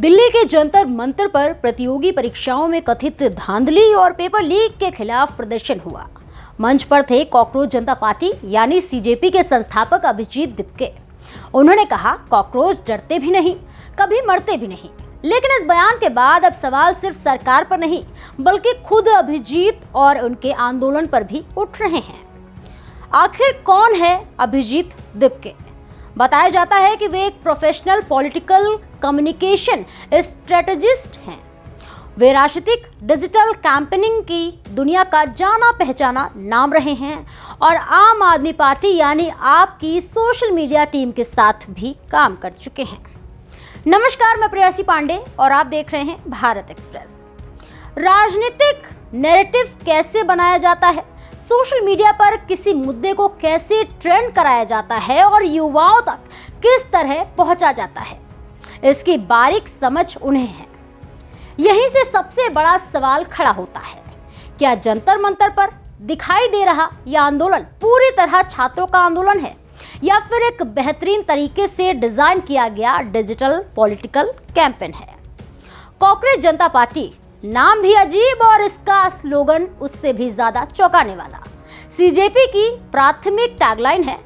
दिल्ली के जंतर मंतर पर प्रतियोगी परीक्षाओं में कथित धांधली और पेपर लीक के खिलाफ प्रदर्शन हुआ। मंच पर थे कॉकरोच जनता पार्टी यानी सीजेपी के संस्थापक अभिजीत दिपके। उन्होंने कहा, कॉकरोच डरते भी नहीं, कभी मरते भी नहीं। लेकिन इस बयान के बाद अब सवाल सिर्फ सरकार पर नहीं बल्कि खुद अभिजीत और उनके आंदोलन पर भी उठ रहे हैं। आखिर कौन है अभिजीत दिपके? बताया जाता है कि वे एक प्रोफेशनल पॉलिटिकल कम्युनिकेशन स्ट्रेटेजिस्ट हैं। वे राजनीतिक डिजिटल कैंपेनिंग की दुनिया का जाना पहचाना नाम रहे हैं और आम आदमी पार्टी यानी आप की सोशल मीडिया टीम के साथ भी काम कर चुके हैं। नमस्कार, मैं प्रेयसी पांडे और आप देख रहे हैं भारत एक्सप्रेस। राजनीतिक नैरेटिव कैसे बनाया जाता है, सोशल मीडिया पर किसी मुद्दे को कैसे ट्रेंड कराया जाता है और युवाओं तक किस तरह पहुंचा जाता है, इसकी बारीक समझ उन्हें है। यहीं से सबसे बड़ा सवाल खड़ा होता है, क्या जंतर मंतर पर दिखाई दे रहा यह आंदोलन पूरी तरह छात्रों का आंदोलन है या फिर एक बेहतरीन तरीके से डिजाइन किया गया डिजिटल पॉलिटिकल कैंपेन है? कॉकरोच जनता पार्टी नाम भी अजीब और इसका स्लोगन उससे भी ज्यादा चौंकाने वाला। सीजेपी की प्राथमिक टैगलाइन है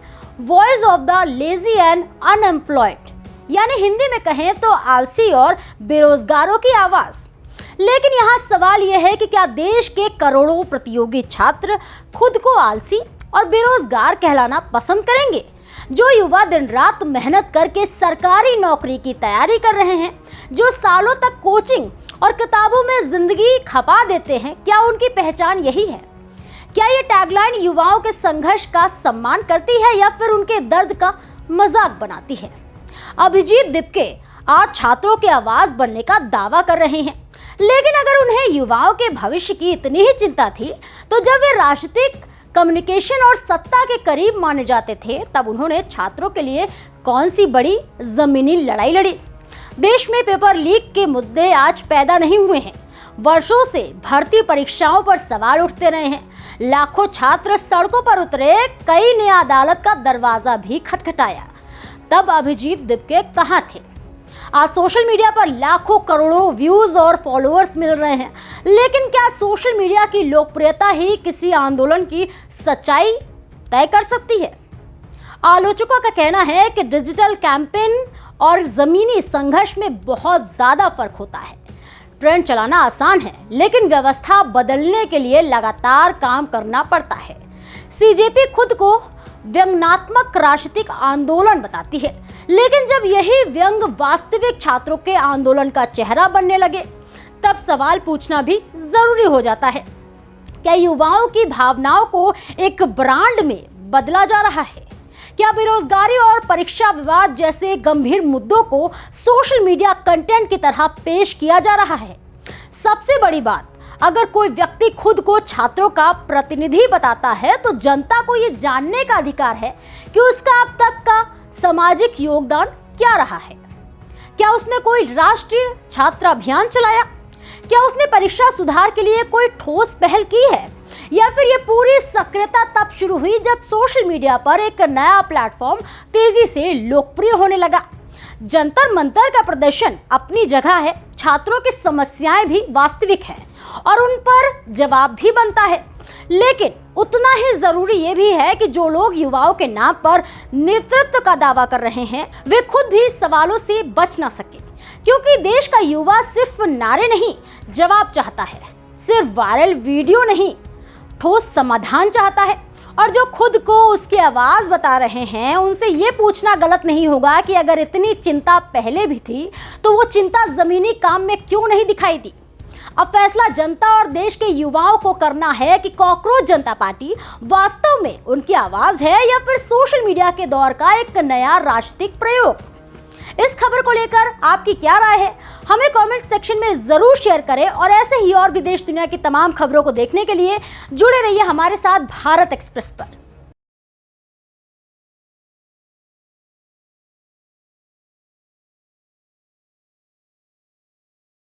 voice of the lazy and unemployed, यानी हिंदी में कहें तो आलसी और बेरोजगारों की आवाज। लेकिन यहाँ सवाल यह है कि क्या देश के करोड़ों प्रतियोगी छात्र खुद को आलसी और बेरोजगार कहलाना पसंद करेंगे? जो युवा दिन रात मेहनत करके सरकारी नौकरी की तैयारी कर रहे हैं, जो सालों तक कोचिंग और किताबों में जिंदगी खपा देते हैं, क्या उनकी पहचान यही है? क्या ये टैगलाइन युवाओं के संघर्ष का सम्मान करती है या फिर उनके दर्द का मजाक बनाती है? अभिजीत दिपके आज छात्रों की आवाज बनने का दावा कर रहे हैं, लेकिन अगर उन्हें युवाओं के भविष्य की इतनी ही चिंता थी तो जब वे राजनीतिक कम्युनिकेशन और सत्ता के करीब माने जाते थे तब उन्होंने छात्रों के लिए कौन सी बड़ी जमीनी लड़ाई लड़ी? देश में पेपर लीक के मुद्दे आज पैदा नहीं हुए हैं। वर्षों से भर्ती परीक्षाओं पर सवाल उठते रहे हैं। लाखों छात्र सड़कों पर उतरे, कई ने अदालत का दरवाजा भी खटखटाया। तब अभिजीत दिपके कहां थे? आज सोशल मीडिया पर लाखों करोड़ों व्यूज और फॉलोअर्स मिल रहे हैं, लेकिन क्या सोशल मीडिया की लोकप्रियता ही किसी आंदोलन की सच्चाई तय कर सकती है? आलोचकों का कहना है कि डिजिटल कैंपेन और जमीनी संघर्ष में बहुत ज्यादा फर्क होता है। ट्रेंड चलाना आसान है, लेकिन व्यवस्था बदलने के लिए लगातार काम करना पड़ता है। सीजेपी खुद को व्यंग्यात्मक राजनीतिक आंदोलन बताती है, लेकिन जब यही व्यंग वास्तविक छात्रों के आंदोलन का चेहरा बनने लगे तब सवाल पूछना भी जरूरी हो जाता है। क्या युवाओं की भावनाओं को एक ब्रांड में बदला जा रहा है? क्या बेरोजगारी और परीक्षा विवाद जैसे गंभीर मुद्दों को सोशल मीडिया कंटेंट की तरह पेश किया जा रहा है? सबसे बड़ी बात, अगर कोई व्यक्ति खुद को छात्रों का प्रतिनिधि बताता है तो जनता को ये जानने का अधिकार है कि उसका अब तक का सामाजिक योगदान क्या रहा है। क्या उसने कोई राष्ट्रीय छात्र अभियान चलाया? क्या उसने परीक्षा सुधार के लिए कोई ठोस पहल की है? या फिर ये पूरी सक्रियता तब शुरू हुई जब सोशल मीडिया पर एक नया प्लेटफॉर्म तेजी से लोकप्रिय होने लगा? जंतर मंतर का प्रदर्शन अपनी जगह है, छात्रों की समस्याएं भी वास्तविक हैं और उन पर जवाब भी बनता है, लेकिन उतना ही जरूरी ये भी है कि जो लोग युवाओं के नाम पर नेतृत्व का दावा कर रहे हैं वे खुद भी सवालों से बच ना सके, क्योंकि देश का युवा सिर्फ नारे नहीं जवाब चाहता है, सिर्फ वायरल वीडियो नहीं ठोस समाधान चाहता है। और जो खुद को उसकी आवाज बता रहे हैं उनसे ये पूछना गलत नहीं होगा कि अगर इतनी चिंता पहले भी थी तो वो चिंता जमीनी काम में क्यों नहीं दिखाई दी? अब फैसला जनता और देश के युवाओं को करना है कि कॉकरोच जनता पार्टी वास्तव में उनकी आवाज है या फिर सोशल मीडिया के दौर का एक नया राजनीतिक प्रयोग। इस खबर को लेकर आपकी क्या राय है? हमें कमेंट सेक्शन में जरूर शेयर करें और ऐसे ही और भी देश दुनिया की तमाम खबरों को देखने के लिए जुड़े रहिए हमारे साथ भारत एक्सप्रेस पर।